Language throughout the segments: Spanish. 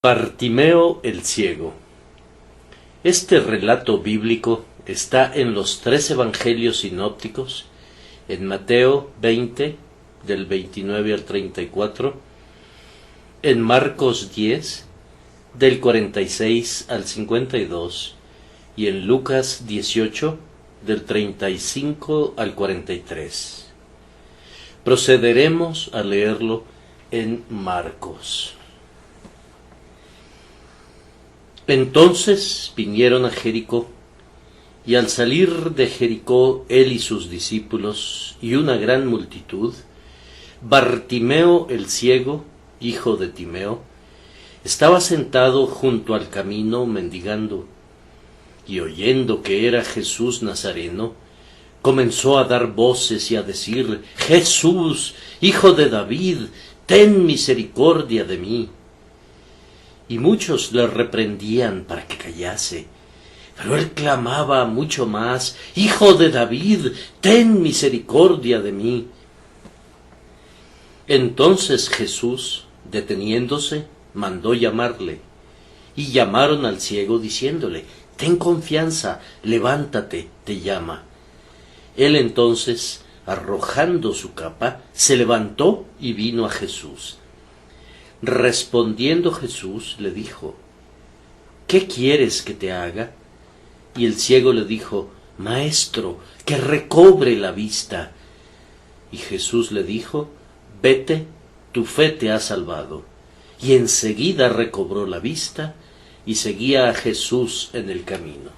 Bartimeo el ciego. Este relato bíblico está en los 3 evangelios sinópticos, en Mateo 20, del 29 al 34, en Marcos 10, del 46 al 52, y en Lucas 18, del 35 al 43. Procederemos a leerlo en Marcos. Entonces vinieron a Jericó, y al salir de Jericó él y sus discípulos y una gran multitud, Bartimeo el ciego, hijo de Timeo, estaba sentado junto al camino mendigando, y oyendo que era Jesús Nazareno, comenzó a dar voces y a decir: Jesús, hijo de David, ten misericordia de mí. Y muchos le reprendían para que callase, pero él clamaba mucho más: Hijo de David, ten misericordia de mí. Entonces Jesús, deteniéndose, mandó llamarle, y llamaron al ciego diciéndole: Ten confianza, levántate, te llama. Él entonces, arrojando su capa, se levantó y vino a Jesús. Respondiendo Jesús le dijo: ¿Qué quieres que te haga? Y el ciego le dijo: Maestro, que recobre la vista. Y Jesús le dijo: Vete, tu fe te ha salvado. Y enseguida recobró la vista y seguía a Jesús en el camino.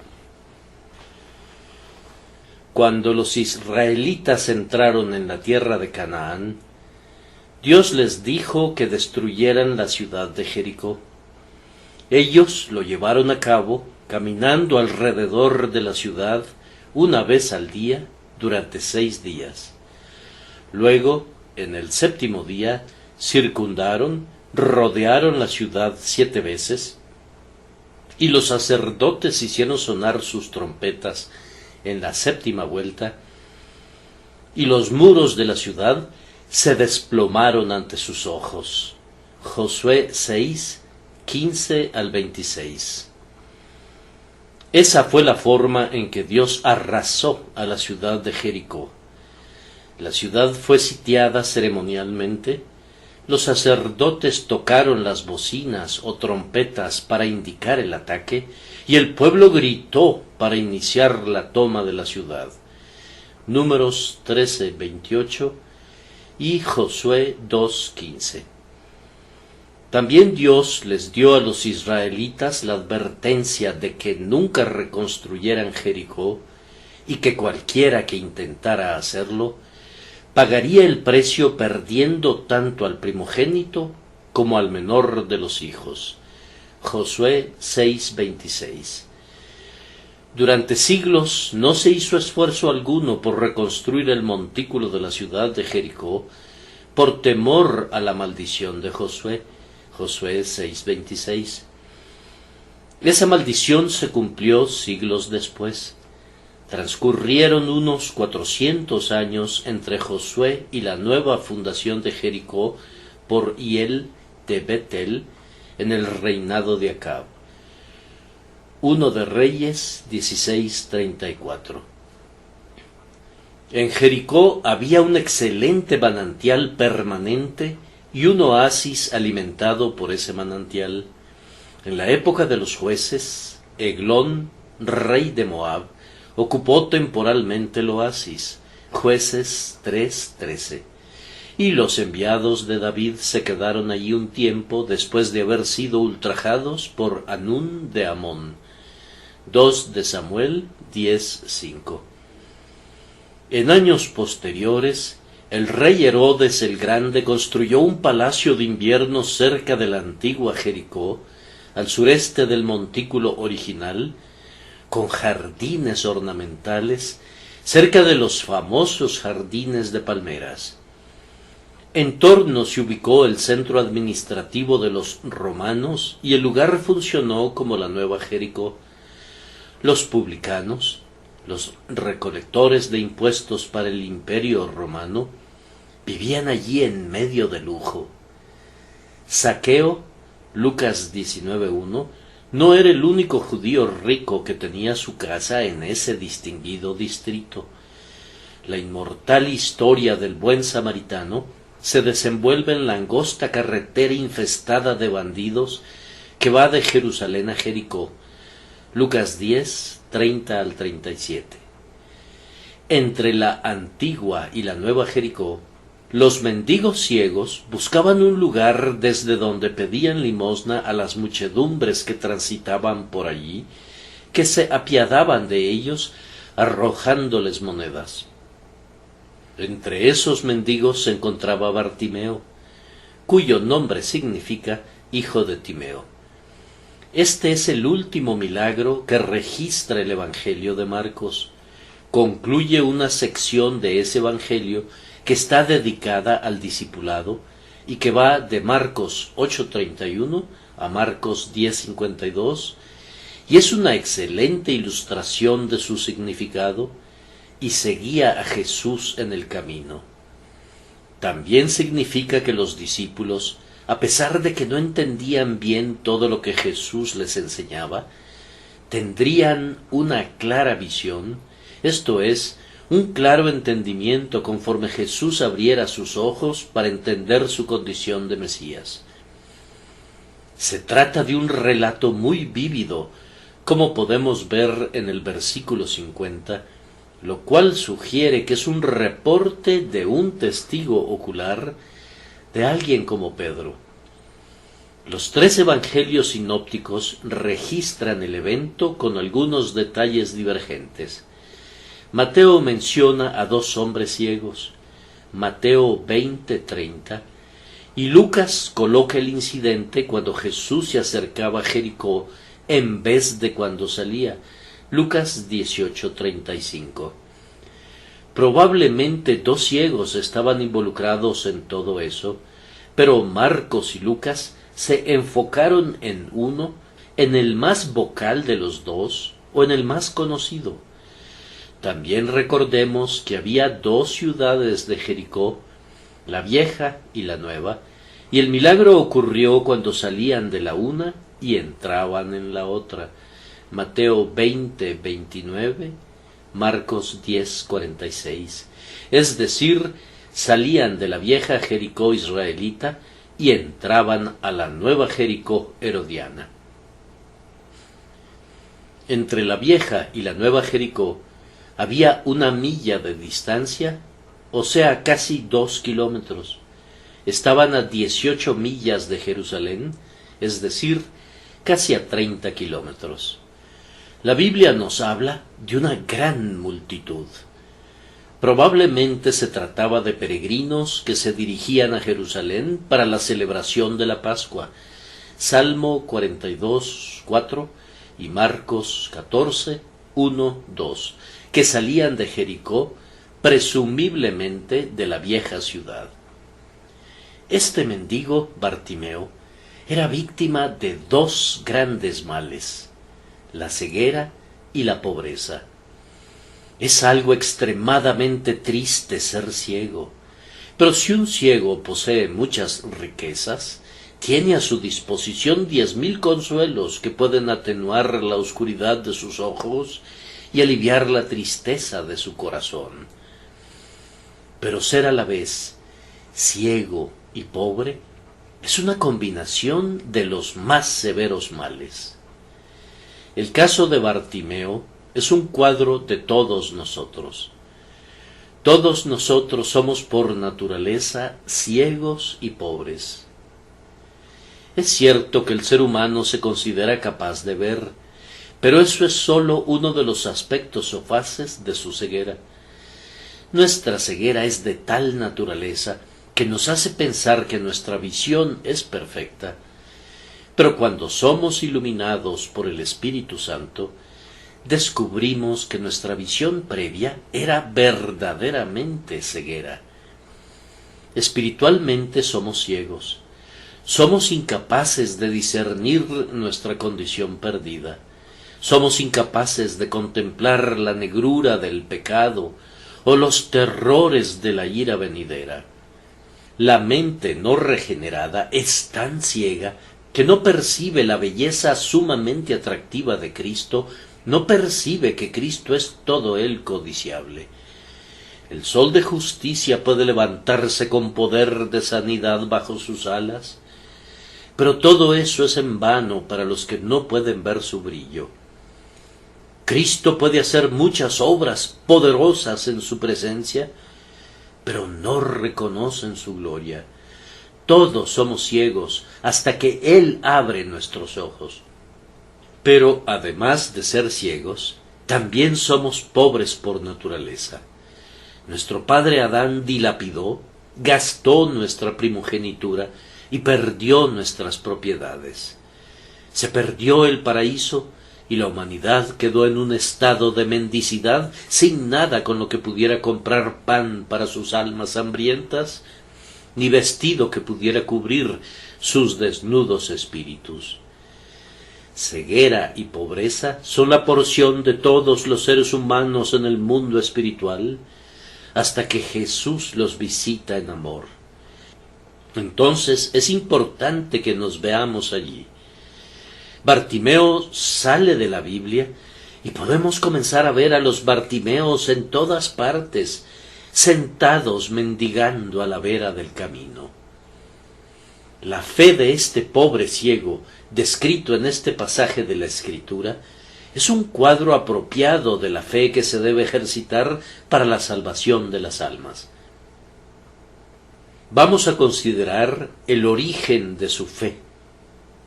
Cuando los israelitas entraron en la tierra de Canaán, Dios les dijo que destruyeran la ciudad de Jericó. Ellos lo llevaron a cabo, caminando alrededor de la ciudad una vez al día durante 6 días. Luego, en el 7º día, circundaron, rodearon la ciudad 7 veces, y los sacerdotes hicieron sonar sus trompetas en la 7ª vuelta, y los muros de la ciudad se desplomaron ante sus ojos. Josué 6, 15 al 26. Esa fue la forma en que Dios arrasó a la ciudad de Jericó. La ciudad fue sitiada ceremonialmente. Los sacerdotes tocaron las bocinas o trompetas para indicar el ataque, y el pueblo gritó para iniciar la toma de la ciudad. Números 13, 28 y Josué 2:15. También Dios les dio a los israelitas la advertencia de que nunca reconstruyeran Jericó, y que cualquiera que intentara hacerlo pagaría el precio perdiendo tanto al primogénito como al menor de los hijos. Josué 6:26. Durante siglos no se hizo esfuerzo alguno por reconstruir el montículo de la ciudad de Jericó, por temor a la maldición de Josué. Josué 6:26. Esa maldición se cumplió siglos después. Transcurrieron unos 400 años entre Josué y la nueva fundación de Jericó por Hiel de Betel en el reinado de Acab. 1 de Reyes 16:34. En Jericó había un excelente manantial permanente y un oasis alimentado por ese manantial. En la época de los jueces, Eglón, rey de Moab, ocupó temporalmente el oasis. Jueces 3:13. Y los enviados de David se quedaron allí un tiempo después de haber sido ultrajados por Hanún de Amón. 2 de Samuel 10:5. En años posteriores, el rey Herodes el Grande construyó un palacio de invierno cerca de la antigua Jericó, al sureste del montículo original, con jardines ornamentales, cerca de los famosos jardines de palmeras. En torno se ubicó el centro administrativo de los romanos, y el lugar funcionó como la nueva Jericó. Los publicanos, los recolectores de impuestos para el imperio romano, vivían allí en medio de lujo. Zaqueo, Lucas 19:1, no era el único judío rico que tenía su casa en ese distinguido distrito. La inmortal historia del buen samaritano se desenvuelve en la angosta carretera infestada de bandidos que va de Jerusalén a Jericó. Lucas 10, 30 al 37. Entre la antigua y la nueva Jericó, los mendigos ciegos buscaban un lugar desde donde pedían limosna a las muchedumbres que transitaban por allí, que se apiadaban de ellos arrojándoles monedas. Entre esos mendigos se encontraba Bartimeo, cuyo nombre significa hijo de Timeo. Este es el último milagro que registra el Evangelio de Marcos. Concluye una sección de ese Evangelio que está dedicada al discipulado y que va de Marcos 8:31 a Marcos 10:52, y es una excelente ilustración de su significado y seguía a Jesús en el camino. También significa que los discípulos, a pesar de que no entendían bien todo lo que Jesús les enseñaba, tendrían una clara visión, esto es, un claro entendimiento conforme Jesús abriera sus ojos para entender su condición de Mesías. Se trata de un relato muy vívido, como podemos ver en el versículo 50, lo cual sugiere que es un reporte de un testigo ocular, de alguien como Pedro. Los tres evangelios sinópticos registran el evento con algunos detalles divergentes. Mateo menciona a dos hombres ciegos, Mateo 20:30, y Lucas coloca el incidente cuando Jesús se acercaba a Jericó en vez de cuando salía, Lucas 18:35. Probablemente dos ciegos estaban involucrados en todo eso, pero Marcos y Lucas se enfocaron en uno, en el más vocal de los dos, o en el más conocido. También recordemos que había dos ciudades de Jericó, la vieja y la nueva, y el milagro ocurrió cuando salían de la una y entraban en la otra. Mateo 20:29, Marcos 10:46. Es decir, salían de la vieja Jericó israelita y entraban a la nueva Jericó herodiana. Entre la vieja y la nueva Jericó había 1 milla de distancia, o sea, casi 2 kilómetros. Estaban a 18 millas de Jerusalén, es decir, casi a 30 kilómetros. La Biblia nos habla de una gran multitud. Probablemente se trataba de peregrinos que se dirigían a Jerusalén para la celebración de la Pascua. Salmo 42:4 y Marcos 14:1-2, que salían de Jericó, presumiblemente de la vieja ciudad. Este mendigo, Bartimeo, era víctima de dos grandes males, la ceguera y la pobreza. Es algo extremadamente triste ser ciego, pero si un ciego posee muchas riquezas, tiene a su disposición 10,000 consuelos que pueden atenuar la oscuridad de sus ojos y aliviar la tristeza de su corazón. Pero ser a la vez ciego y pobre es una combinación de los más severos males. El caso de Bartimeo es un cuadro de todos nosotros. Todos nosotros somos por naturaleza ciegos y pobres. Es cierto que el ser humano se considera capaz de ver, pero eso es sólo uno de los aspectos o fases de su ceguera. Nuestra ceguera es de tal naturaleza que nos hace pensar que nuestra visión es perfecta, pero cuando somos iluminados por el Espíritu Santo, descubrimos que nuestra visión previa era verdaderamente ceguera. Espiritualmente somos ciegos. Somos incapaces de discernir nuestra condición perdida. Somos incapaces de contemplar la negrura del pecado o los terrores de la ira venidera. La mente no regenerada es tan ciega que no percibe la belleza sumamente atractiva de Cristo, no percibe que Cristo es todo él codiciable. El sol de justicia puede levantarse con poder de sanidad bajo sus alas, pero todo eso es en vano para los que no pueden ver su brillo. Cristo puede hacer muchas obras poderosas en su presencia, pero no reconocen su gloria. Todos somos ciegos hasta que Él abre nuestros ojos. Pero además de ser ciegos, también somos pobres por naturaleza. Nuestro padre Adán dilapidó, gastó nuestra primogenitura y perdió nuestras propiedades. Se perdió el paraíso y la humanidad quedó en un estado de mendicidad, sin nada con lo que pudiera comprar pan para sus almas hambrientas, ni vestido que pudiera cubrir sus desnudos espíritus. Ceguera y pobreza son la porción de todos los seres humanos en el mundo espiritual, hasta que Jesús los visita en amor. Entonces es importante que nos veamos allí. Bartimeo sale de la Biblia y podemos comenzar a ver a los Bartimeos en todas partes, sentados mendigando a la vera del camino. La fe de este pobre ciego, descrito en este pasaje de la Escritura, es un cuadro apropiado de la fe que se debe ejercitar para la salvación de las almas. Vamos a considerar el origen de su fe.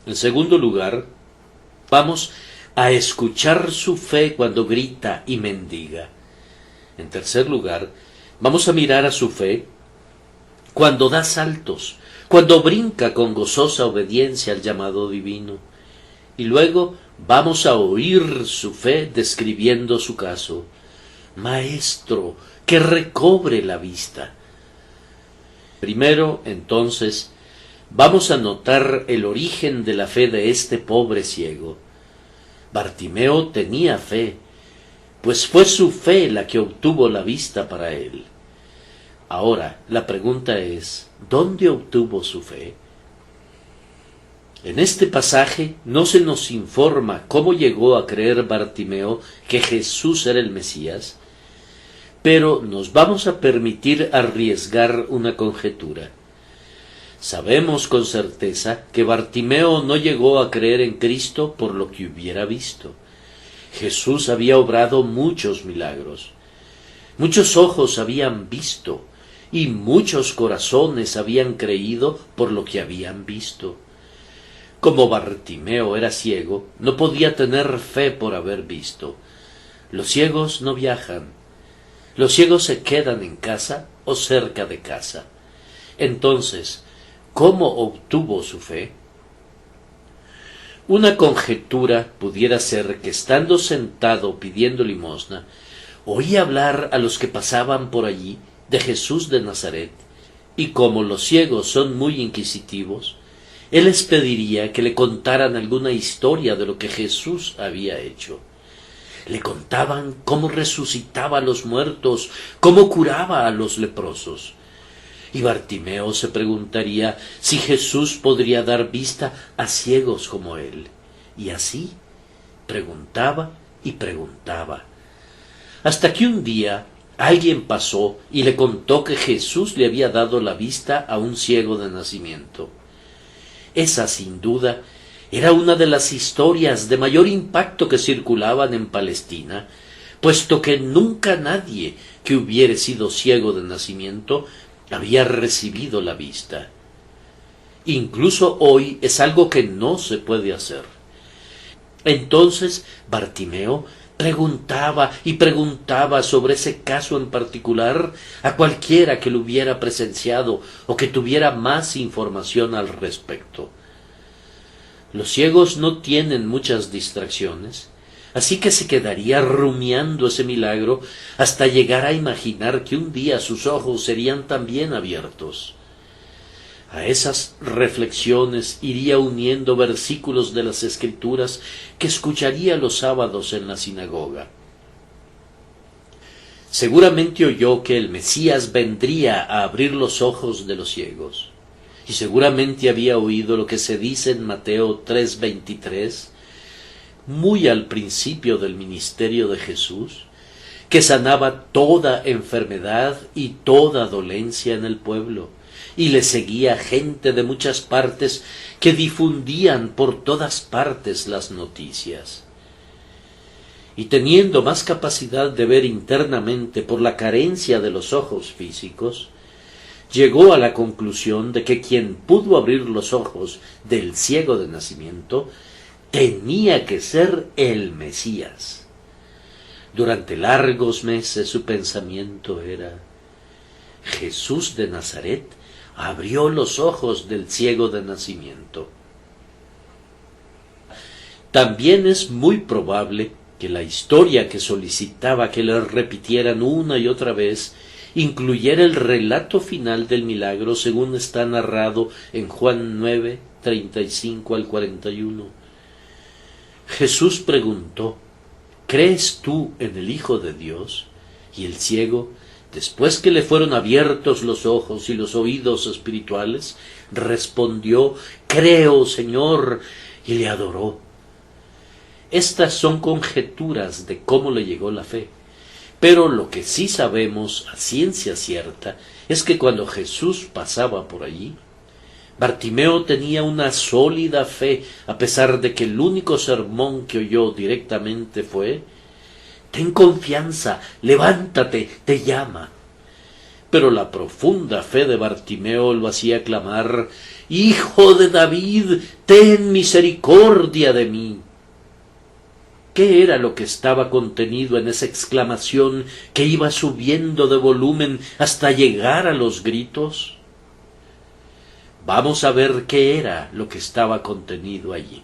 En segundo lugar, vamos a escuchar su fe cuando grita y mendiga. En tercer lugar, vamos a mirar a su fe cuando da saltos, cuando brinca con gozosa obediencia al llamado divino. Y luego vamos a oír su fe describiendo su caso. Maestro, que recobre la vista. Primero, entonces, vamos a notar el origen de la fe de este pobre ciego. Bartimeo tenía fe, pues fue su fe la que obtuvo la vista para él. Ahora, la pregunta es, ¿dónde obtuvo su fe? En este pasaje no se nos informa cómo llegó a creer Bartimeo que Jesús era el Mesías, pero nos vamos a permitir arriesgar una conjetura. Sabemos con certeza que Bartimeo no llegó a creer en Cristo por lo que hubiera visto. Jesús había obrado muchos milagros. Muchos ojos habían visto y muchos corazones habían creído por lo que habían visto. Como Bartimeo era ciego, no podía tener fe por haber visto. Los ciegos no viajan. Los ciegos se quedan en casa o cerca de casa. Entonces, ¿cómo obtuvo su fe? Una conjetura pudiera ser que estando sentado pidiendo limosna, oía hablar a los que pasaban por allí de Jesús de Nazaret, y como los ciegos son muy inquisitivos, él les pediría que le contaran alguna historia de lo que Jesús había hecho. Le contaban cómo resucitaba a los muertos, cómo curaba a los leprosos. Y Bartimeo se preguntaría si Jesús podría dar vista a ciegos como él. Y así preguntaba y preguntaba. Hasta que un día alguien pasó y le contó que Jesús le había dado la vista a un ciego de nacimiento. Esa, sin duda, era una de las historias de mayor impacto que circulaban en Palestina, puesto que nunca nadie que hubiere sido ciego de nacimiento había recibido la vista. Incluso hoy es algo que no se puede hacer. Entonces Bartimeo preguntaba y preguntaba sobre ese caso en particular a cualquiera que lo hubiera presenciado o que tuviera más información al respecto. Los ciegos no tienen muchas distracciones, así que se quedaría rumiando ese milagro hasta llegar a imaginar que un día sus ojos serían también abiertos. A esas reflexiones iría uniendo versículos de las Escrituras que escucharía los sábados en la sinagoga. Seguramente oyó que el Mesías vendría a abrir los ojos de los ciegos. y seguramente había oído lo que se dice en Mateo 3:23, muy al principio del ministerio de Jesús, que sanaba toda enfermedad y toda dolencia en el pueblo, y le seguía gente de muchas partes que difundían por todas partes las noticias. Y teniendo más capacidad de ver internamente por la carencia de los ojos físicos, llegó a la conclusión de que quien pudo abrir los ojos del ciego de nacimiento tenía que ser el Mesías. Durante largos meses su pensamiento era: Jesús de Nazaret abrió los ojos del ciego de nacimiento. También es muy probable que la historia que solicitaba que le repitieran una y otra vez incluyera el relato final del milagro según está narrado en Juan 9, 35 al 41. Jesús preguntó: ¿crees tú en el Hijo de Dios? Y el ciego, después que le fueron abiertos los ojos y los oídos espirituales, respondió: creo, Señor, y le adoró. Estas son conjeturas de cómo le llegó la fe, pero lo que sí sabemos a ciencia cierta es que cuando Jesús pasaba por allí, Bartimeo tenía una sólida fe, a pesar de que el único sermón que oyó directamente fue: ten confianza, levántate, te llama. Pero la profunda fe de Bartimeo lo hacía clamar: Hijo de David, ten misericordia de mí. ¿Qué era lo que estaba contenido en esa exclamación que iba subiendo de volumen hasta llegar a los gritos? Vamos a ver qué era lo que estaba contenido allí.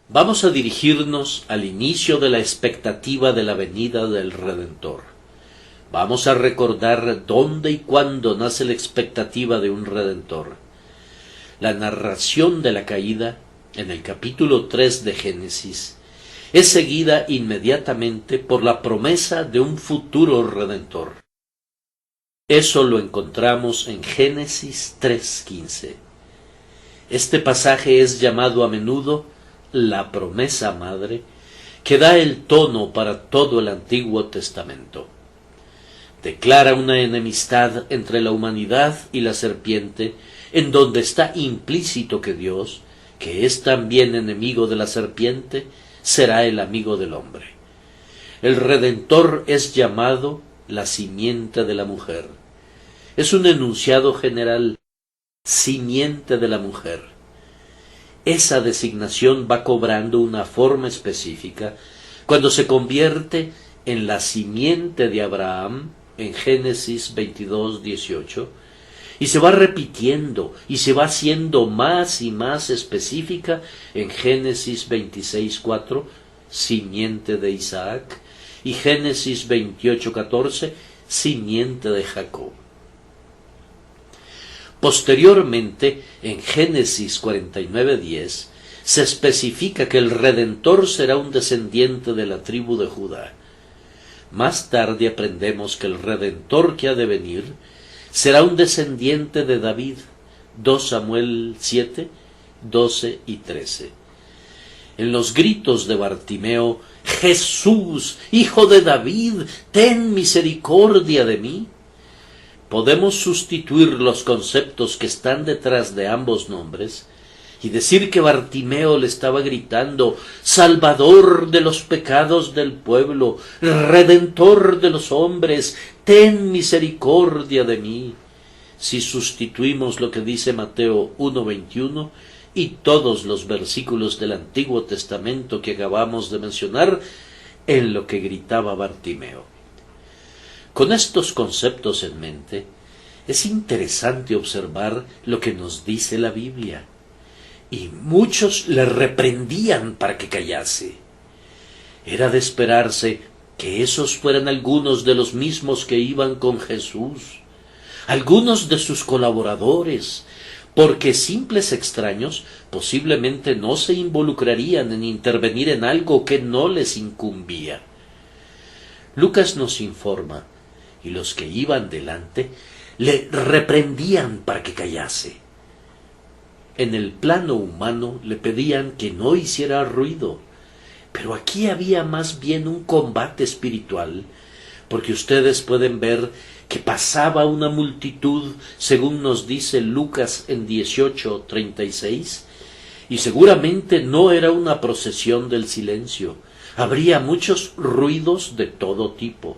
Vamos a dirigirnos al inicio de la expectativa de la venida del Redentor. Vamos a recordar dónde y cuándo nace la expectativa de un Redentor. La narración de la caída, en el capítulo 3 de Génesis, es seguida inmediatamente por la promesa de un futuro Redentor. Eso lo encontramos en Génesis 3:15. Este pasaje es llamado a menudo la promesa madre, que da el tono para todo el Antiguo Testamento. Declara una enemistad entre la humanidad y la serpiente, en donde está implícito que Dios, que es también enemigo de la serpiente, será el amigo del hombre. El Redentor es llamado la simiente de la mujer. Es un enunciado general: simiente de la mujer. Esa designación va cobrando una forma específica cuando se convierte en la simiente de Abraham en Génesis 22:18, y se va repitiendo y se va haciendo más y más específica en Génesis 26:4, simiente de Isaac, y Génesis 28:14, simiente de Jacob. Posteriormente, en Génesis 49:10, se especifica que el Redentor será un descendiente de la tribu de Judá. Más tarde aprendemos que el Redentor que ha de venir será un descendiente de David, 2 Samuel 7, 12 y 13. En los gritos de Bartimeo: Jesús, Hijo de David, ten misericordia de mí, podemos sustituir los conceptos que están detrás de ambos nombres y decir que Bartimeo le estaba gritando: Salvador de los pecados del pueblo, Redentor de los hombres, ten misericordia de mí. Si sustituimos lo que dice Mateo 1:21 y todos los versículos del Antiguo Testamento que acabamos de mencionar en lo que gritaba Bartimeo. Con estos conceptos en mente, es interesante observar lo que nos dice la Biblia. Y muchos le reprendían para que callase. Era de esperarse que esos fueran algunos de los mismos que iban con Jesús, algunos de sus colaboradores, porque simples extraños posiblemente no se involucrarían en intervenir en algo que no les incumbía. Lucas nos informa, y los que iban delante le reprendían para que callase. En el plano humano le pedían que no hiciera ruido, pero aquí había más bien un combate espiritual, porque ustedes pueden ver que pasaba una multitud, según nos dice Lucas en 18:36, y seguramente no era una procesión del silencio, habría muchos ruidos de todo tipo.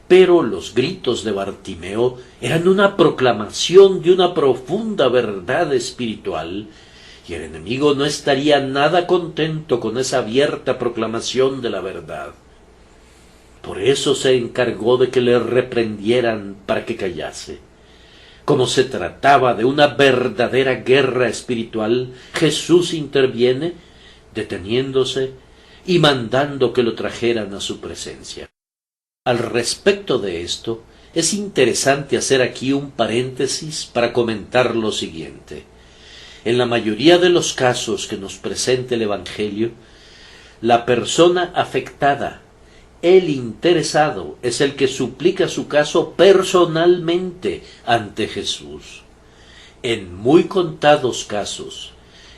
Pero los gritos de Bartimeo eran una proclamación de una profunda verdad espiritual, y el enemigo no estaría nada contento con esa abierta proclamación de la verdad. Por eso se encargó de que le reprendieran para que callase. Como se trataba de una verdadera guerra espiritual, Jesús interviene, deteniéndose y mandando que lo trajeran a su presencia. Al respecto de esto, es interesante hacer aquí un paréntesis para comentar lo siguiente. En la mayoría de los casos que nos presenta el Evangelio, la persona afectada, el interesado, es el que suplica su caso personalmente ante Jesús. En muy contados casos,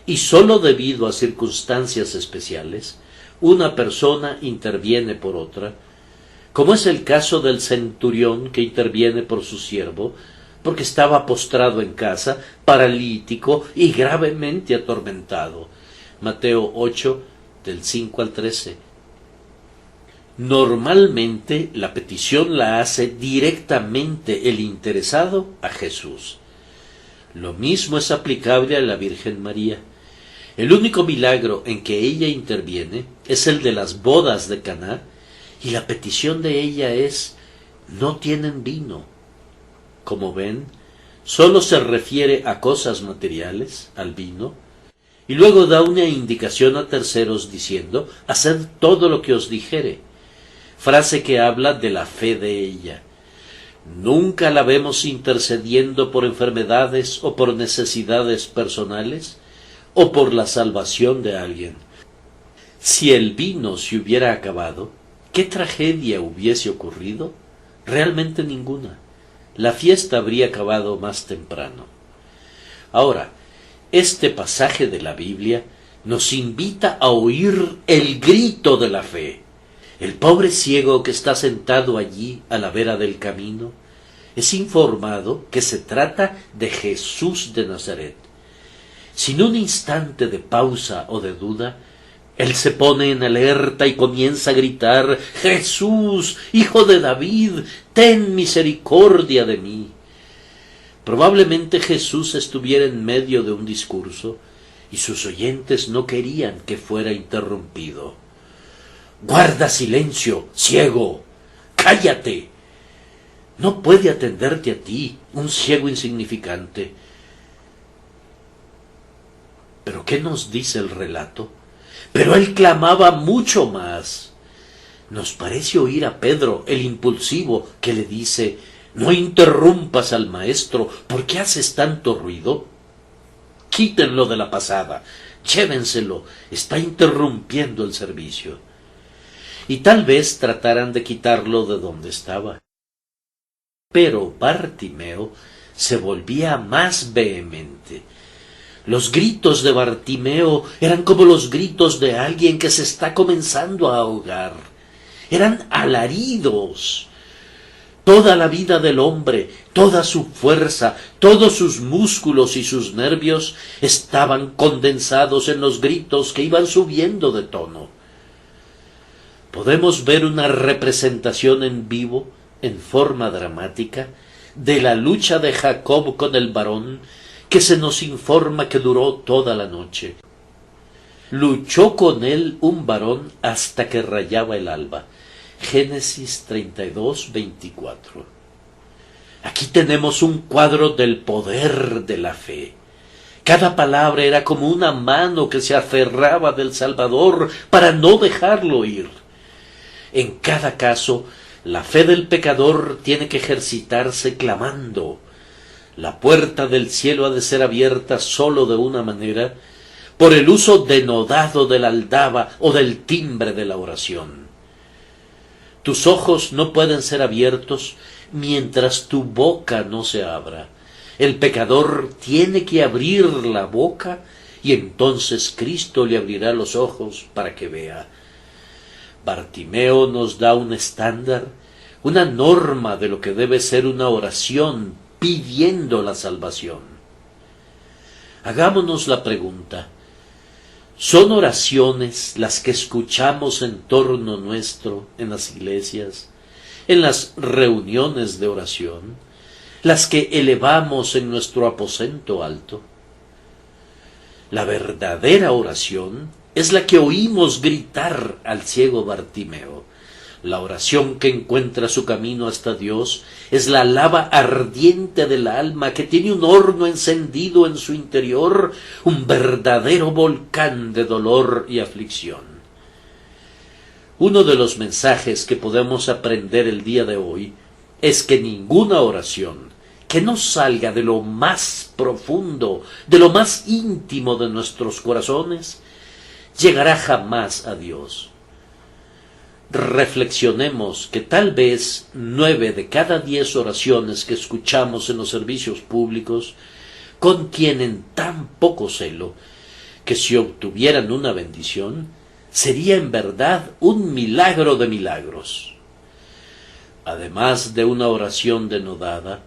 y sólo debido a circunstancias especiales, una persona interviene por otra, como es el caso del centurión que interviene por su siervo, porque estaba postrado en casa, paralítico y gravemente atormentado. Mateo 8, del 5 al 13. Normalmente la petición la hace directamente el interesado a Jesús. Lo mismo es aplicable a la Virgen María. El único milagro en que ella interviene es el de las bodas de Caná, y la petición de ella es: no tienen vino. Como ven, sólo se refiere a cosas materiales, al vino, y luego da una indicación a terceros diciendo: haced todo lo que os dijere, frase que habla de la fe de ella. Nunca la vemos intercediendo por enfermedades o por necesidades personales o por la salvación de alguien. Si el vino se hubiera acabado, ¿qué tragedia hubiese ocurrido? Realmente ninguna. La fiesta habría acabado más temprano. Ahora, este pasaje de la Biblia nos invita a oír el grito de la fe. El pobre ciego que está sentado allí a la vera del camino es informado que se trata de Jesús de Nazaret. Sin un instante de pausa o de duda, él se pone en alerta y comienza a gritar: Jesús, hijo de David, ten misericordia de mí. Probablemente Jesús estuviera en medio de un discurso y sus oyentes no querían que fuera interrumpido. Guarda silencio, ciego, cállate. No puede atenderte a ti, un ciego insignificante. ¿Pero qué nos dice el relato? Pero él clamaba mucho más. Nos parece oír a Pedro, el impulsivo, que le dice: no interrumpas al maestro, ¿por qué haces tanto ruido? Quítenlo de la pasada, llévenselo, está interrumpiendo el servicio. Y tal vez trataran de quitarlo de donde estaba. Pero Bartimeo se volvía más vehemente. Los gritos de Bartimeo eran como los gritos de alguien que se está comenzando a ahogar. Eran alaridos. Toda la vida del hombre, toda su fuerza, todos sus músculos y sus nervios estaban condensados en los gritos que iban subiendo de tono. Podemos ver una representación en vivo, en forma dramática, de la lucha de Jacob con el varón, que se nos informa que duró toda la noche. Luchó con él un varón hasta que rayaba el alba. Génesis 32, 24. Aquí tenemos un cuadro del poder de la fe. Cada palabra era como una mano que se aferraba del Salvador para no dejarlo ir. En cada caso, la fe del pecador tiene que ejercitarse clamando. La puerta del cielo ha de ser abierta sólo de una manera, por el uso denodado de la aldaba o del timbre de la oración. Tus ojos no pueden ser abiertos mientras tu boca no se abra. El pecador tiene que abrir la boca y entonces Cristo le abrirá los ojos para que vea. Bartimeo nos da un estándar, una norma de lo que debe ser una oración pidiendo la salvación. Hagámonos la pregunta: ¿son oraciones las que escuchamos en torno nuestro, en las iglesias, en las reuniones de oración, las que elevamos en nuestro aposento alto? La verdadera oración es la que oímos gritar al ciego Bartimeo. La oración que encuentra su camino hasta Dios es la lava ardiente del alma que tiene un horno encendido en su interior, un verdadero volcán de dolor y aflicción. Uno de los mensajes que podemos aprender el día de hoy es que ninguna oración que no salga de lo más profundo, de lo más íntimo de nuestros corazones, llegará jamás a Dios. Reflexionemos que tal vez 9 de cada 10 oraciones que escuchamos en los servicios públicos contienen tan poco celo que si obtuvieran una bendición, sería en verdad un milagro de milagros. Además de una oración denodada,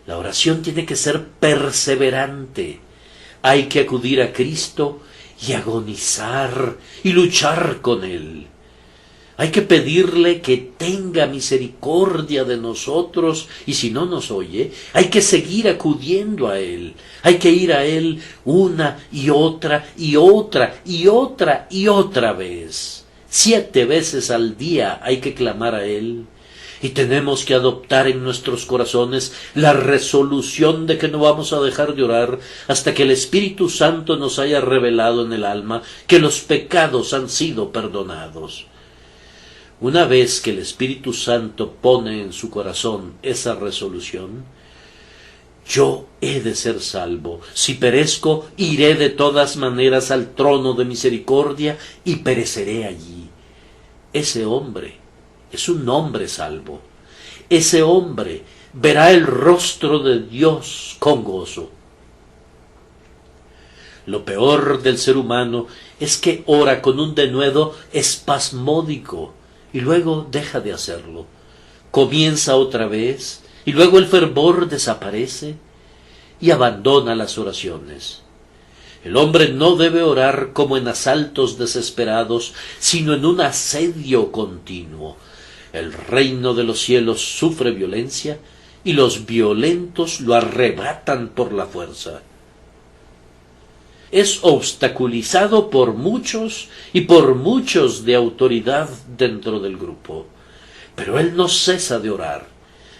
la oración tiene que ser perseverante. Hay que acudir a Cristo y agonizar y luchar con Él. Hay que pedirle que tenga misericordia de nosotros y si no nos oye, hay que seguir acudiendo a Él. Hay que ir a Él una y otra y otra y otra y otra vez. 7 veces al día hay que clamar a Él. Y tenemos que adoptar en nuestros corazones la resolución de que no vamos a dejar de orar hasta que el Espíritu Santo nos haya revelado en el alma que los pecados han sido perdonados. Una vez que el Espíritu Santo pone en su corazón esa resolución, yo he de ser salvo. Si perezco, iré de todas maneras al trono de misericordia y pereceré allí. Ese hombre es un hombre salvo. Ese hombre verá el rostro de Dios con gozo. Lo peor del ser humano es que ora con un denuedo espasmódico y luego deja de hacerlo. Comienza otra vez y luego el fervor desaparece y abandona las oraciones. El hombre no debe orar como en asaltos desesperados, sino en un asedio continuo. El reino de los cielos sufre violencia y los violentos lo arrebatan por la fuerza. Es obstaculizado por muchos y por muchos de autoridad dentro del grupo. Pero él no cesa de orar.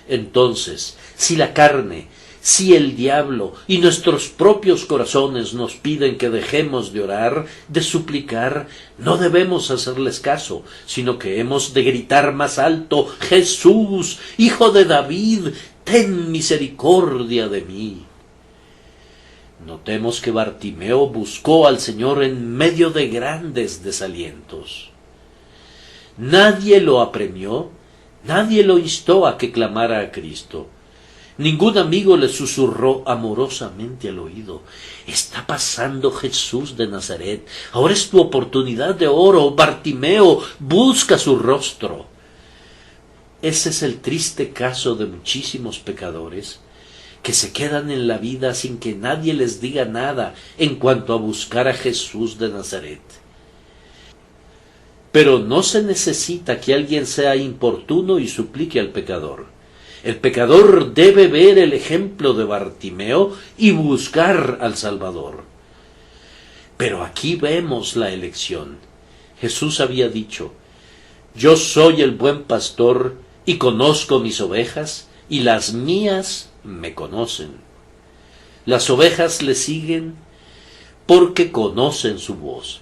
Entonces, si la carne, si el diablo y nuestros propios corazones nos piden que dejemos de orar, de suplicar, no debemos hacerles caso, sino que hemos de gritar más alto: Jesús, Hijo de David, ten misericordia de mí. Notemos que Bartimeo buscó al Señor en medio de grandes desalientos. Nadie lo apremió, nadie lo instó a que clamara a Cristo. Ningún amigo le susurró amorosamente al oído: está pasando Jesús de Nazaret, ahora es tu oportunidad de oro, Bartimeo, busca su rostro. Ese es el triste caso de muchísimos pecadores que se quedan en la vida sin que nadie les diga nada en cuanto a buscar a Jesús de Nazaret. Pero no se necesita que alguien sea importuno y suplique al pecador. El pecador debe ver el ejemplo de Bartimeo y buscar al Salvador. Pero aquí vemos la elección. Jesús había dicho: yo soy el buen pastor y conozco mis ovejas, y las mías me conocen. Las ovejas le siguen porque conocen su voz.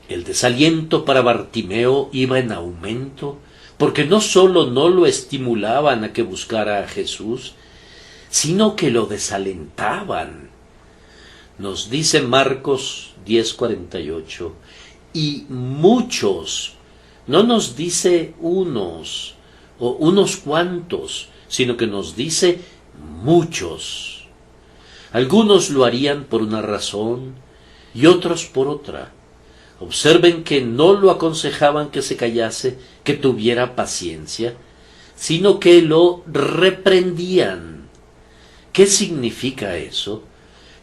El desaliento para Bartimeo iba en aumento, porque no sólo no lo estimulaban a que buscara a Jesús, sino que lo desalentaban. Nos dice Marcos 10:48, y muchos, no nos dice unos o unos cuantos, sino que nos dice muchos. Algunos lo harían por una razón y otros por otra. Observen que no lo aconsejaban que se callase, que tuviera paciencia, sino que lo reprendían. ¿Qué significa eso?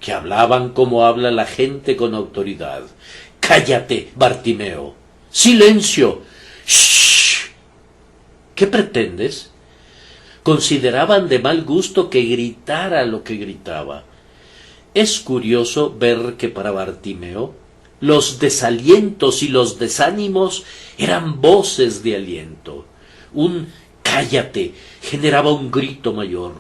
Que hablaban como habla la gente con autoridad. ¡Cállate, Bartimeo! ¡Silencio! ¡Shh! ¿Qué pretendes? Consideraban de mal gusto que gritara lo que gritaba. Es curioso ver que para Bartimeo los desalientos y los desánimos eran voces de aliento. Un cállate generaba un grito mayor.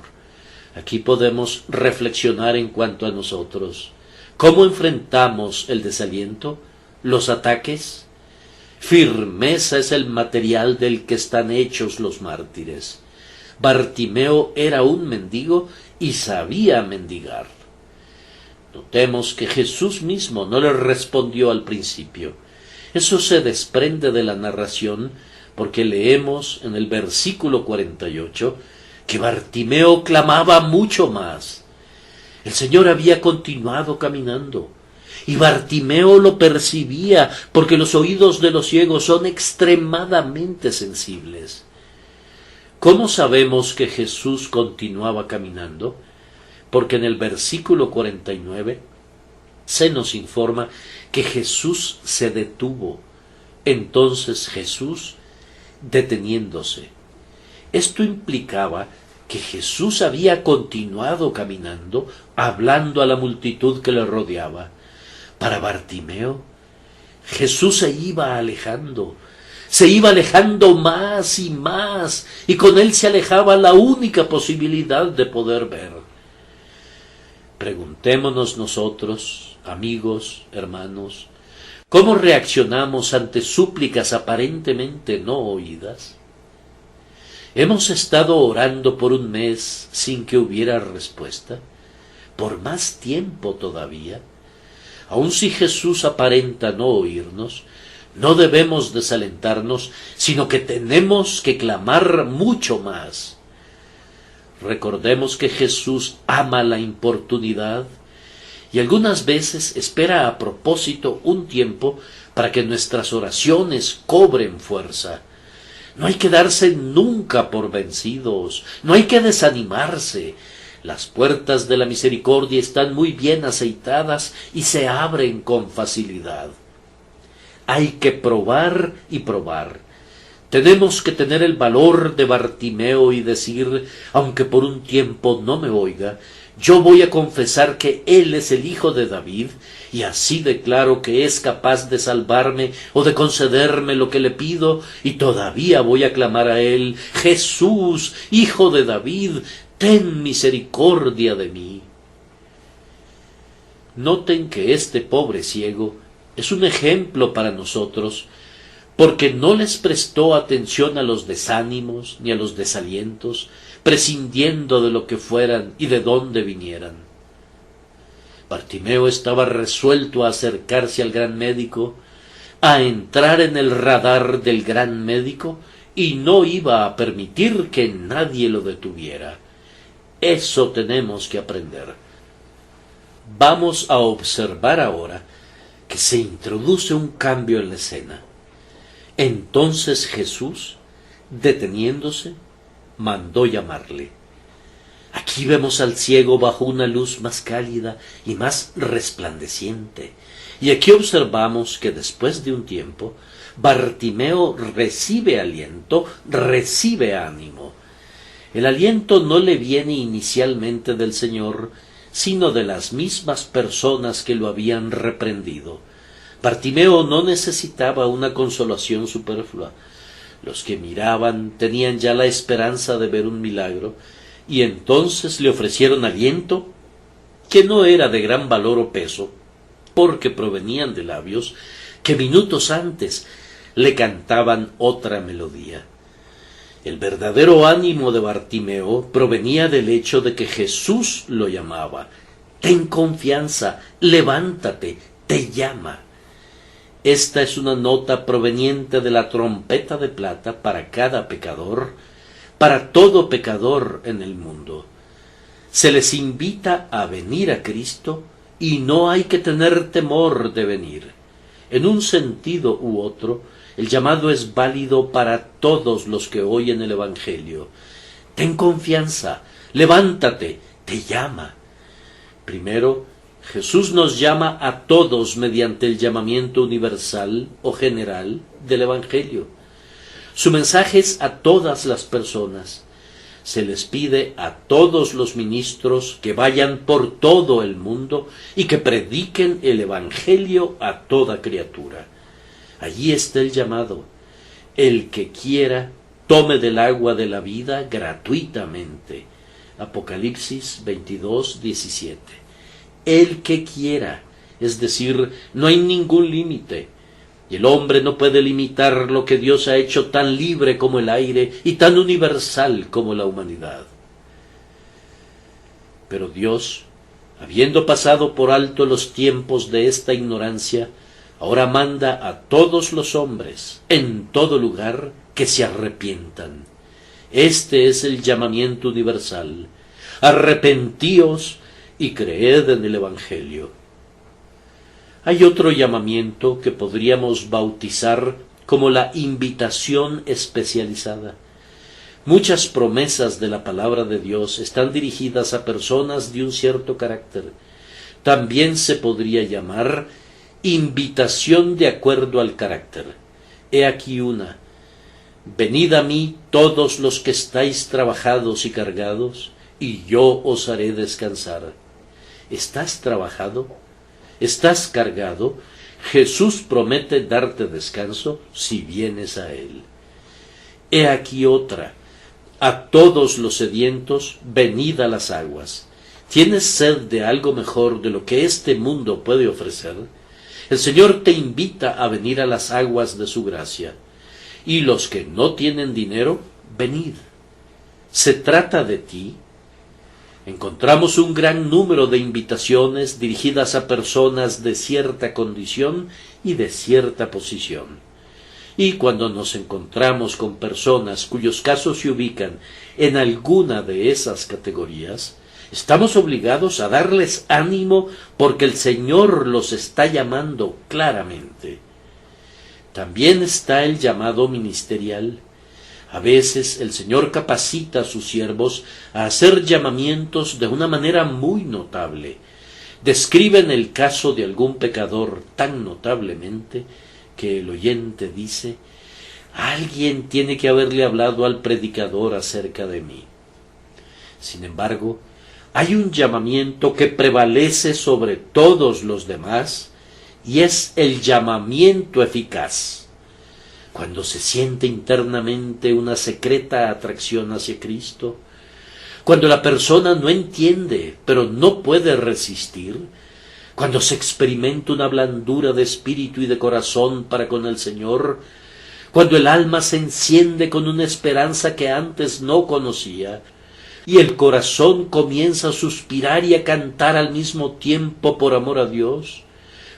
Aquí podemos reflexionar en cuanto a nosotros. ¿Cómo enfrentamos el desaliento? ¿Los ataques? Firmeza es el material del que están hechos los mártires. Bartimeo era un mendigo y sabía mendigar. Notemos que Jesús mismo no le respondió al principio. Eso se desprende de la narración porque leemos en el versículo 48 que Bartimeo clamaba mucho más. El Señor había continuado caminando y Bartimeo lo percibía porque los oídos de los ciegos son extremadamente sensibles. ¿Cómo sabemos que Jesús continuaba caminando? Porque en el versículo 49 se nos informa que Jesús se detuvo. Entonces Jesús, deteniéndose. Esto implicaba que Jesús había continuado caminando, hablando a la multitud que le rodeaba. Para Bartimeo, Jesús se iba alejando más y con él se alejaba la única posibilidad de poder ver. Preguntémonos nosotros, amigos, hermanos, ¿cómo reaccionamos ante súplicas aparentemente no oídas? ¿Hemos estado orando por un mes sin que hubiera respuesta? ¿Por más tiempo todavía? Aun si Jesús aparenta no oírnos, no debemos desalentarnos, sino que tenemos que clamar mucho más. Recordemos que Jesús ama la importunidad y algunas veces espera a propósito un tiempo para que nuestras oraciones cobren fuerza. No hay que darse nunca por vencidos, no hay que desanimarse. Las puertas de la misericordia están muy bien aceitadas y se abren con facilidad. Hay que probar y probar. Tenemos que tener el valor de Bartimeo y decir, aunque por un tiempo no me oiga, yo voy a confesar que Él es el Hijo de David, y así declaro que es capaz de salvarme o de concederme lo que le pido, y todavía voy a clamar a Él, Jesús, Hijo de David, ten misericordia de mí. Noten que este pobre ciego es un ejemplo para nosotros, porque no les prestó atención a los desánimos ni a los desalientos, prescindiendo de lo que fueran y de dónde vinieran. Bartimeo estaba resuelto a acercarse al gran médico, a entrar en el radar del gran médico, y no iba a permitir que nadie lo detuviera. Eso tenemos que aprender. Vamos a observar ahora que se introduce un cambio en la escena. Entonces Jesús, deteniéndose, mandó llamarle. Aquí vemos al ciego bajo una luz más cálida y más resplandeciente. Y aquí observamos que después de un tiempo, Bartimeo recibe aliento, recibe ánimo. El aliento no le viene inicialmente del Señor, sino de las mismas personas que lo habían reprendido. Bartimeo no necesitaba una consolación superflua. Los que miraban tenían ya la esperanza de ver un milagro, y entonces le ofrecieron aliento que no era de gran valor o peso, porque provenían de labios que minutos antes le cantaban otra melodía. El verdadero ánimo de Bartimeo provenía del hecho de que Jesús lo llamaba. Ten confianza, levántate, te llama. Esta es una nota proveniente de la trompeta de plata para cada pecador, para todo pecador en el mundo. Se les invita a venir a Cristo y no hay que tener temor de venir. En un sentido u otro, el llamado es válido para todos los que oyen el Evangelio. Ten confianza, levántate, te llama. Primero, Jesús nos llama a todos mediante el llamamiento universal o general del Evangelio. Su mensaje es a todas las personas. Se les pide a todos los ministros que vayan por todo el mundo y que prediquen el Evangelio a toda criatura. Allí está el llamado. El que quiera, tome del agua de la vida gratuitamente. Apocalipsis 22:17. El que quiera, es decir, no hay ningún límite. Y el hombre no puede limitar lo que Dios ha hecho tan libre como el aire y tan universal como la humanidad. Pero Dios, habiendo pasado por alto los tiempos de esta ignorancia, ahora manda a todos los hombres, en todo lugar, que se arrepientan. Este es el llamamiento universal. Arrepentíos y creed en el Evangelio. Hay otro llamamiento que podríamos bautizar como la invitación especializada. Muchas promesas de la palabra de Dios están dirigidas a personas de un cierto carácter. También se podría llamar invitación de acuerdo al carácter. He aquí una: venid a mí todos los que estáis trabajados y cargados, y yo os haré descansar. ¿Estás trabajado? ¿Estás cargado? Jesús promete darte descanso si vienes a Él. He aquí otra: a todos los sedientos, venid a las aguas. ¿Tienes sed de algo mejor de lo que este mundo puede ofrecer? El Señor te invita a venir a las aguas de su gracia. Y los que no tienen dinero, venid. ¿Se trata de ti? Encontramos un gran número de invitaciones dirigidas a personas de cierta condición y de cierta posición. Y cuando nos encontramos con personas cuyos casos se ubican en alguna de esas categorías, estamos obligados a darles ánimo porque el Señor los está llamando claramente. También está el llamado ministerial. A veces el Señor capacita a sus siervos a hacer llamamientos de una manera muy notable. Describen el caso de algún pecador tan notablemente que el oyente dice: alguien tiene que haberle hablado al predicador acerca de mí. Sin embargo, hay un llamamiento que prevalece sobre todos los demás y es el llamamiento eficaz. Cuando se siente internamente una secreta atracción hacia Cristo, cuando la persona no entiende, pero no puede resistir, cuando se experimenta una blandura de espíritu y de corazón para con el Señor, cuando el alma se enciende con una esperanza que antes no conocía, y el corazón comienza a suspirar y a cantar al mismo tiempo por amor a Dios,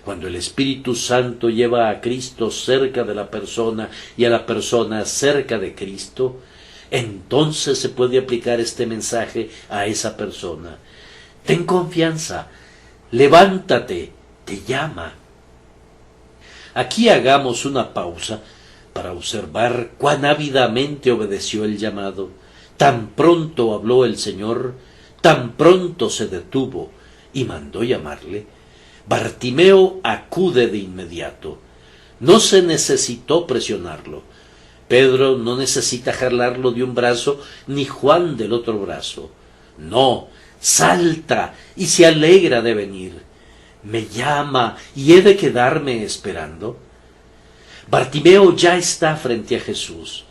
cuando el Espíritu Santo lleva a Cristo cerca de la persona y a la persona cerca de Cristo, entonces se puede aplicar este mensaje a esa persona. Ten confianza, levántate, te llama. Aquí hagamos una pausa para observar cuán ávidamente obedeció el llamado. Tan pronto habló el Señor, tan pronto se detuvo y mandó llamarle. Bartimeo acude de inmediato. No se necesitó presionarlo. Pedro no necesita jalarlo de un brazo, ni Juan del otro brazo. No, salta y se alegra de venir. Me llama y he de quedarme esperando. Bartimeo ya está frente a Jesús.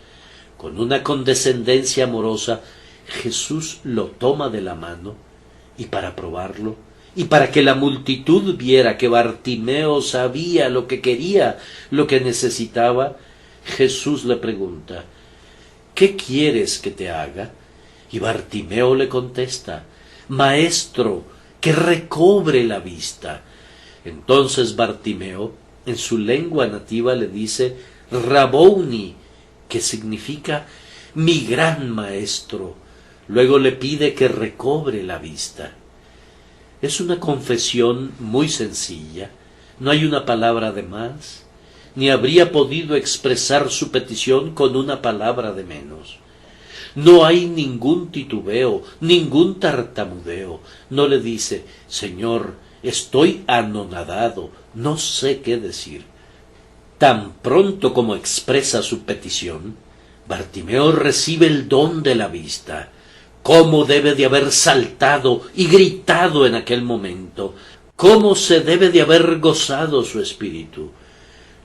Con una condescendencia amorosa, Jesús lo toma de la mano y para probarlo, y para que la multitud viera que Bartimeo sabía lo que quería, lo que necesitaba, Jesús le pregunta: ¿qué quieres que te haga? Y Bartimeo le contesta: Maestro, que recobre la vista. Entonces Bartimeo, en su lengua nativa, le dice: Rabboni, que significa: mi gran maestro. Luego le pide que recobre la vista. Es una confesión muy sencilla, no hay una palabra de más, ni habría podido expresar su petición con una palabra de menos. No hay ningún titubeo, ningún tartamudeo. No le dice, Señor, estoy anonadado, no sé qué decir. Tan pronto como expresa su petición, Bartimeo recibe el don de la vista. ¿Cómo debe de haber saltado y gritado en aquel momento? ¿Cómo se debe de haber gozado su espíritu?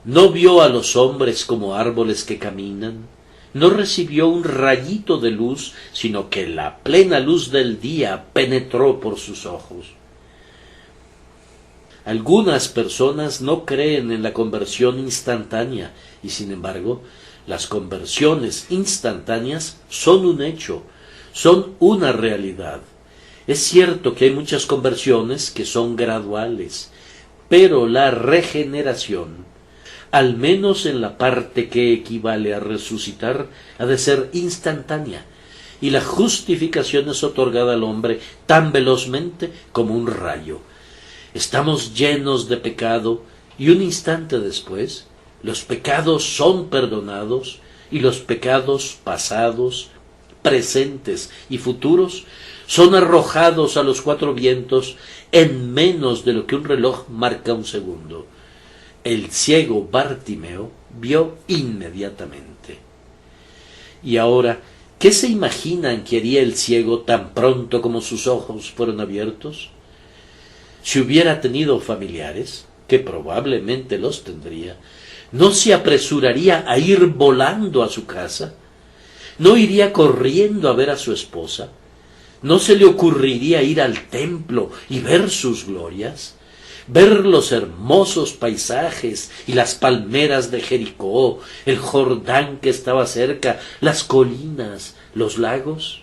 No vio a los hombres como árboles que caminan, no recibió un rayito de luz, sino que la plena luz del día penetró por sus ojos. Algunas personas no creen en la conversión instantánea y, sin embargo, las conversiones instantáneas son un hecho, son una realidad. Es cierto que hay muchas conversiones que son graduales, pero la regeneración, al menos en la parte que equivale a resucitar, ha de ser instantánea, y la justificación es otorgada al hombre tan velozmente como un rayo. Estamos llenos de pecado, y un instante después, los pecados son perdonados, y los pecados pasados, presentes y futuros son arrojados a los cuatro vientos en menos de lo que un reloj marca un segundo. El ciego Bartimeo vio inmediatamente. Y ahora, ¿qué se imaginan que haría el ciego tan pronto como sus ojos fueron abiertos? Si hubiera tenido familiares, que probablemente los tendría, ¿no se apresuraría a ir volando a su casa? ¿No iría corriendo a ver a su esposa? ¿No se le ocurriría ir al templo y ver sus glorias? Ver los hermosos paisajes y las palmeras de Jericó, el Jordán que estaba cerca, las colinas, los lagos.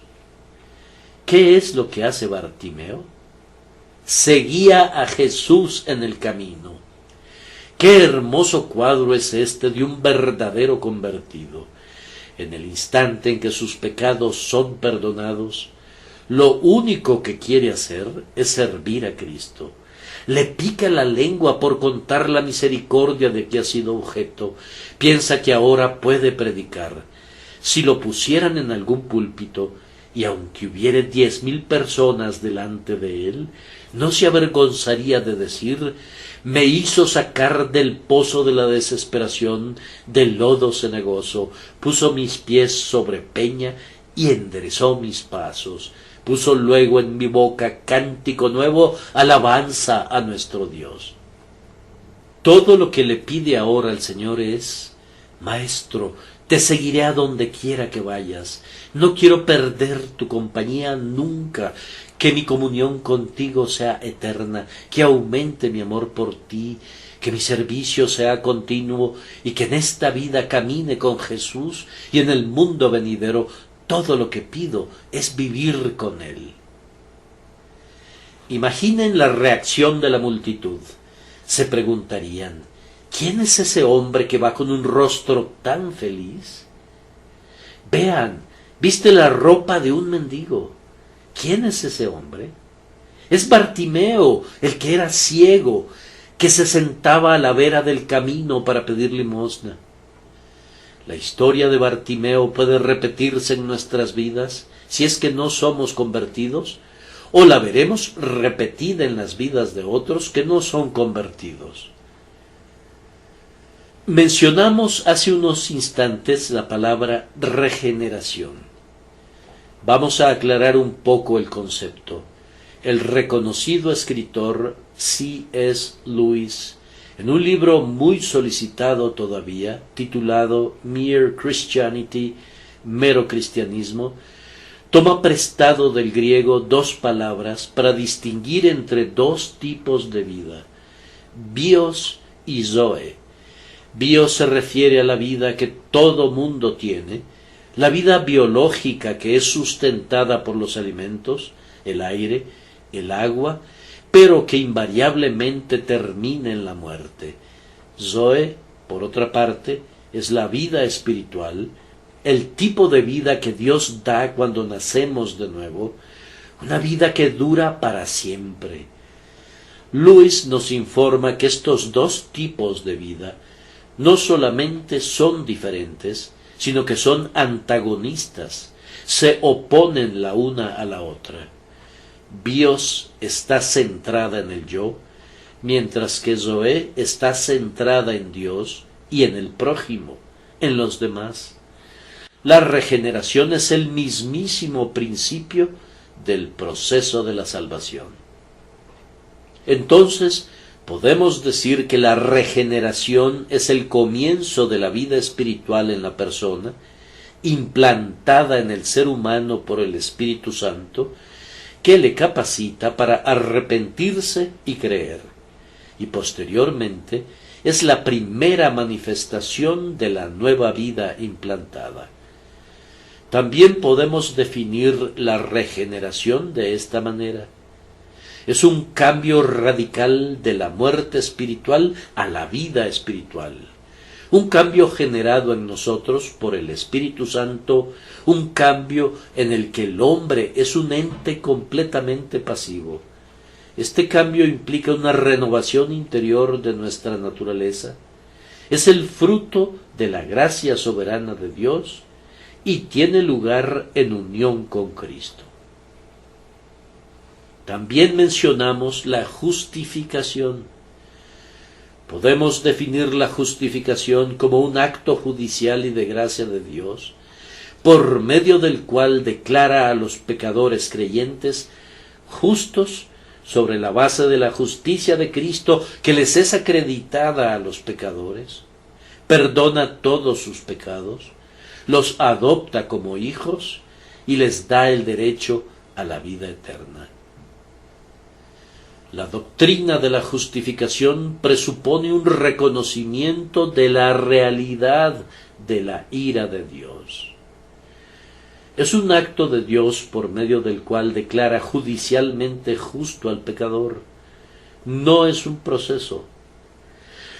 ¿Qué es lo que hace Bartimeo? Seguía a Jesús en el camino. Qué hermoso cuadro es este de un verdadero convertido. En el instante en que sus pecados son perdonados, lo único que quiere hacer es servir a Cristo. Le pica la lengua por contar la misericordia de que ha sido objeto. Piensa que ahora puede predicar. Si lo pusieran en algún púlpito, y aunque hubiere 10,000 personas delante de él, no se avergonzaría de decir: me hizo sacar del pozo de la desesperación, del lodo cenagoso, puso mis pies sobre peña y enderezó mis pasos. Puso luego en mi boca cántico nuevo, alabanza a nuestro Dios. Todo lo que le pide ahora el Señor es: Maestro, te seguiré a donde quiera que vayas. No quiero perder tu compañía nunca. Que mi comunión contigo sea eterna, que aumente mi amor por ti, que mi servicio sea continuo y que en esta vida camine con Jesús y en el mundo venidero. Todo lo que pido es vivir con Él. Imaginen la reacción de la multitud. Se preguntarían: ¿quién es ese hombre que va con un rostro tan feliz? Vean, viste la ropa de un mendigo. ¿Quién es ese hombre? Es Bartimeo, el que era ciego, que se sentaba a la vera del camino para pedir limosna. La historia de Bartimeo puede repetirse en nuestras vidas si es que no somos convertidos, o la veremos repetida en las vidas de otros que no son convertidos. Mencionamos hace unos instantes la palabra regeneración. Vamos a aclarar un poco el concepto. El reconocido escritor C.S. Lewis, en un libro muy solicitado todavía, titulado Mere Christianity, mero cristianismo, toma prestado del griego dos palabras para distinguir entre dos tipos de vida: bios y zoe. Bios se refiere a la vida que todo mundo tiene, la vida biológica que es sustentada por los alimentos, el aire, el agua, pero que invariablemente termina en la muerte. Zoe, por otra parte, es la vida espiritual el tipo de vida que Dios da cuando nacemos de nuevo, una vida que dura para siempre. Lewis nos informa que estos dos tipos de vida no solamente son diferentes, sino que son antagonistas, se oponen la una a la otra. Bios está centrada en el yo, mientras que Zoé está centrada en Dios y en el prójimo, en los demás. La regeneración es el mismísimo principio del proceso de la salvación. Entonces, podemos decir que la regeneración es el comienzo de la vida espiritual en la persona, implantada en el ser humano por el Espíritu Santo, que le capacita para arrepentirse y creer, y posteriormente es la primera manifestación de la nueva vida implantada. También podemos definir la regeneración de esta manera. Es un cambio radical de la muerte espiritual a la vida espiritual. Un cambio generado en nosotros por el Espíritu Santo, un cambio en el que el hombre es un ente completamente pasivo. Este cambio implica una renovación interior de nuestra naturaleza. Es el fruto de la gracia soberana de Dios y tiene lugar en unión con Cristo. También mencionamos la justificación. Podemos definir la justificación como un acto judicial y de gracia de Dios, por medio del cual declara a los pecadores creyentes justos sobre la base de la justicia de Cristo que les es acreditada a los pecadores, perdona todos sus pecados, los adopta como hijos y les da el derecho a la vida eterna. La doctrina de la justificación presupone un reconocimiento de la realidad de la ira de Dios. Es un acto de Dios por medio del cual declara judicialmente justo al pecador. No es un proceso.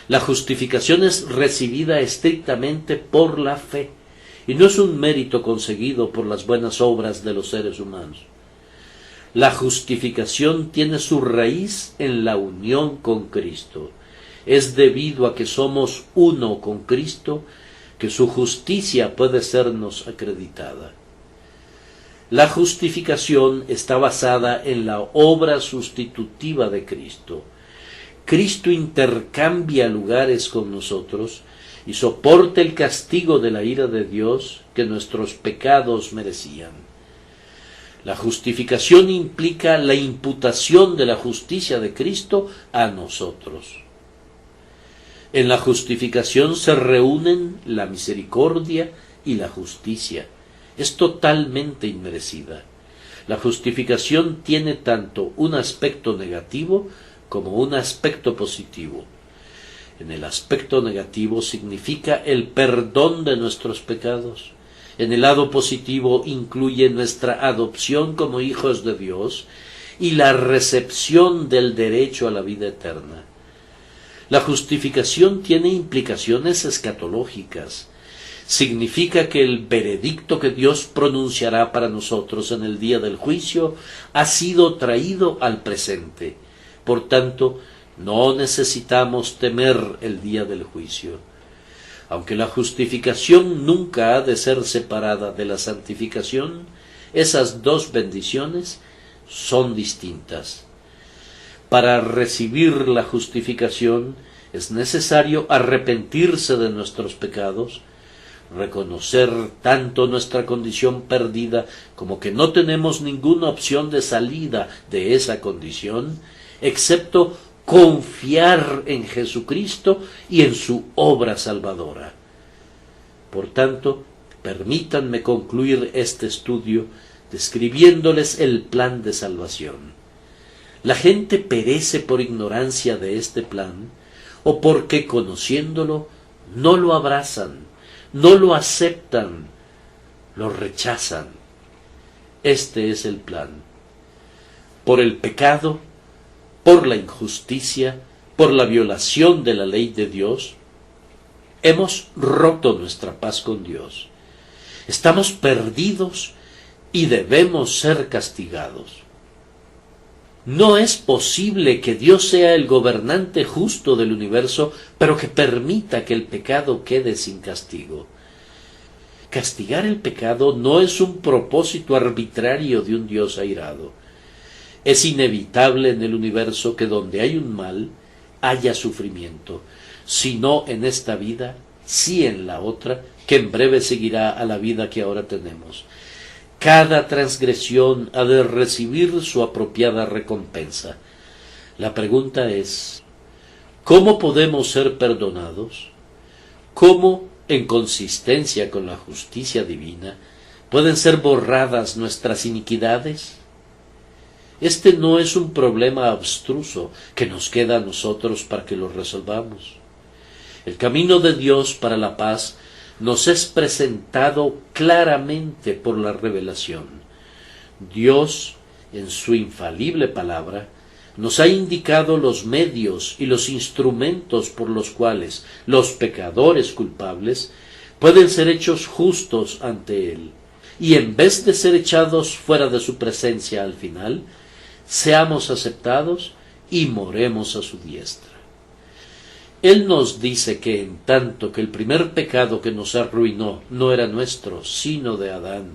La justificación es recibida estrictamente por la fe y no es un mérito conseguido por las buenas obras de los seres humanos. La justificación tiene su raíz en la unión con Cristo. Es debido a que somos uno con Cristo que su justicia puede sernos acreditada. La justificación está basada en la obra sustitutiva de Cristo. Cristo intercambia lugares con nosotros y soporta el castigo de la ira de Dios que nuestros pecados merecían. La justificación implica la imputación de la justicia de Cristo a nosotros. En la justificación se reúnen la misericordia y la justicia. Es totalmente inmerecida. La justificación tiene tanto un aspecto negativo como un aspecto positivo. En el aspecto negativo significa el perdón de nuestros pecados. En el lado positivo incluye nuestra adopción como hijos de Dios y la recepción del derecho a la vida eterna. La justificación tiene implicaciones escatológicas. Significa que el veredicto que Dios pronunciará para nosotros en el día del juicio ha sido traído al presente. Por tanto, no necesitamos temer el día del juicio. Aunque la justificación nunca ha de ser separada de la santificación, esas dos bendiciones son distintas. Para recibir la justificación es necesario arrepentirse de nuestros pecados, reconocer tanto nuestra condición perdida como que no tenemos ninguna opción de salida de esa condición, excepto confiar en Jesucristo y en su obra salvadora. Por tanto, permítanme concluir este estudio describiéndoles el plan de salvación. La gente perece por ignorancia de este plan o porque, conociéndolo, no lo abrazan, no lo aceptan, lo rechazan. Este es el plan. Por el pecado, por la injusticia, por la violación de la ley de Dios, hemos roto nuestra paz con Dios. Estamos perdidos y debemos ser castigados. No es posible que Dios sea el gobernante justo del universo, pero que permita que el pecado quede sin castigo. Castigar el pecado no es un propósito arbitrario de un Dios airado. Es inevitable en el universo que donde hay un mal, haya sufrimiento, si no en esta vida, sí en la otra, que en breve seguirá a la vida que ahora tenemos. Cada transgresión ha de recibir su apropiada recompensa. La pregunta es, ¿cómo podemos ser perdonados? ¿Cómo, en consistencia con la justicia divina, pueden ser borradas nuestras iniquidades? Este no es un problema abstruso que nos queda a nosotros para que lo resolvamos. El camino de Dios para la paz nos es presentado claramente por la revelación. Dios, en su infalible palabra, nos ha indicado los medios y los instrumentos por los cuales los pecadores culpables pueden ser hechos justos ante Él, y en vez de ser echados fuera de su presencia al final, seamos aceptados y moremos a su diestra. Él nos dice que en tanto que el primer pecado que nos arruinó no era nuestro, sino de Adán,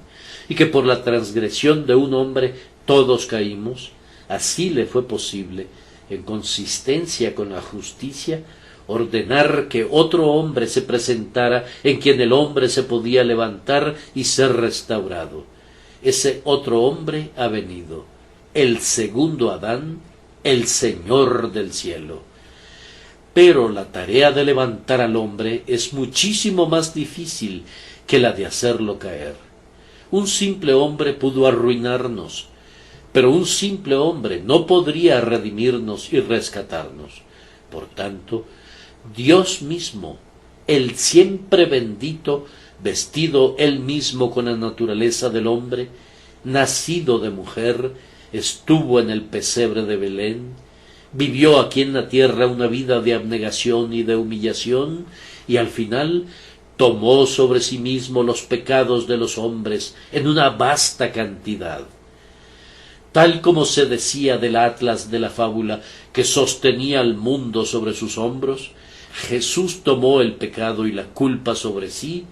y que por la transgresión de un hombre todos caímos, así le fue posible, en consistencia con la justicia, ordenar que otro hombre se presentara en quien el hombre se podía levantar y ser restaurado. Ese otro hombre ha venido, el segundo Adán, el Señor del cielo. Pero la tarea de levantar al hombre es muchísimo más difícil que la de hacerlo caer. Un simple hombre pudo arruinarnos, pero un simple hombre no podría redimirnos y rescatarnos. Por tanto, Dios mismo, el siempre bendito, vestido él mismo con la naturaleza del hombre, nacido de mujer, estuvo en el pesebre de Belén, vivió aquí en la tierra una vida de abnegación y de humillación, y al final tomó sobre sí mismo los pecados de los hombres en una vasta cantidad. Tal como se decía del Atlas de la fábula que sostenía al mundo sobre sus hombros, Jesús tomó el pecado y la culpa sobre sí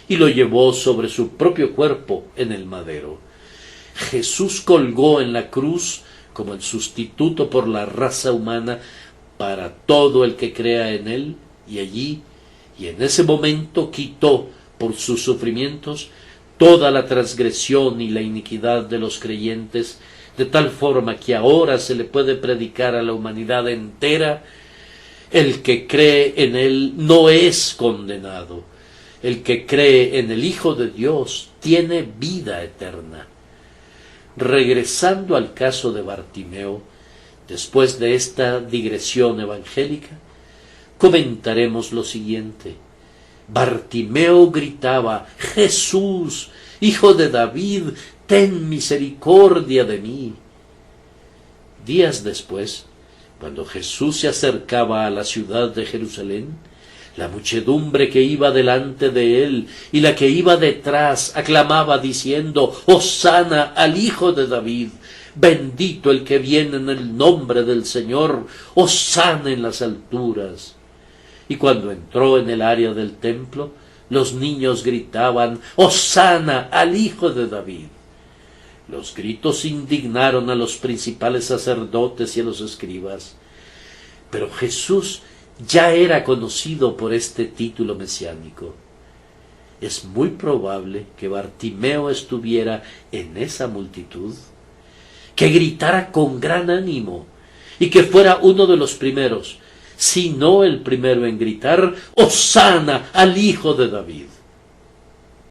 y lo llevó sobre su propio cuerpo en el madero. Jesús colgó en la cruz como el sustituto por la raza humana para todo el que crea en él, y allí, y en ese momento quitó por sus sufrimientos toda la transgresión y la iniquidad de los creyentes, de tal forma que ahora se le puede predicar a la humanidad entera: el que cree en él no es condenado, el que cree en el Hijo de Dios tiene vida eterna. Regresando al caso de Bartimeo, después de esta digresión evangélica, comentaremos lo siguiente. Bartimeo gritaba: «Jesús, Hijo de David, ten misericordia de mí». Días después, cuando Jesús se acercaba a la ciudad de Jerusalén, la muchedumbre que iba delante de él y la que iba detrás aclamaba diciendo: «Hosana al Hijo de David, bendito el que viene en el nombre del Señor, hosana en las alturas». Y cuando entró en el área del templo, los niños gritaban: «Hosana al Hijo de David». Los gritos indignaron a los principales sacerdotes y a los escribas, pero Jesús ya era conocido por este título mesiánico. Es muy probable que Bartimeo estuviera en esa multitud, que gritara con gran ánimo y que fuera uno de los primeros, si no el primero en gritar: «Hosana al Hijo de David».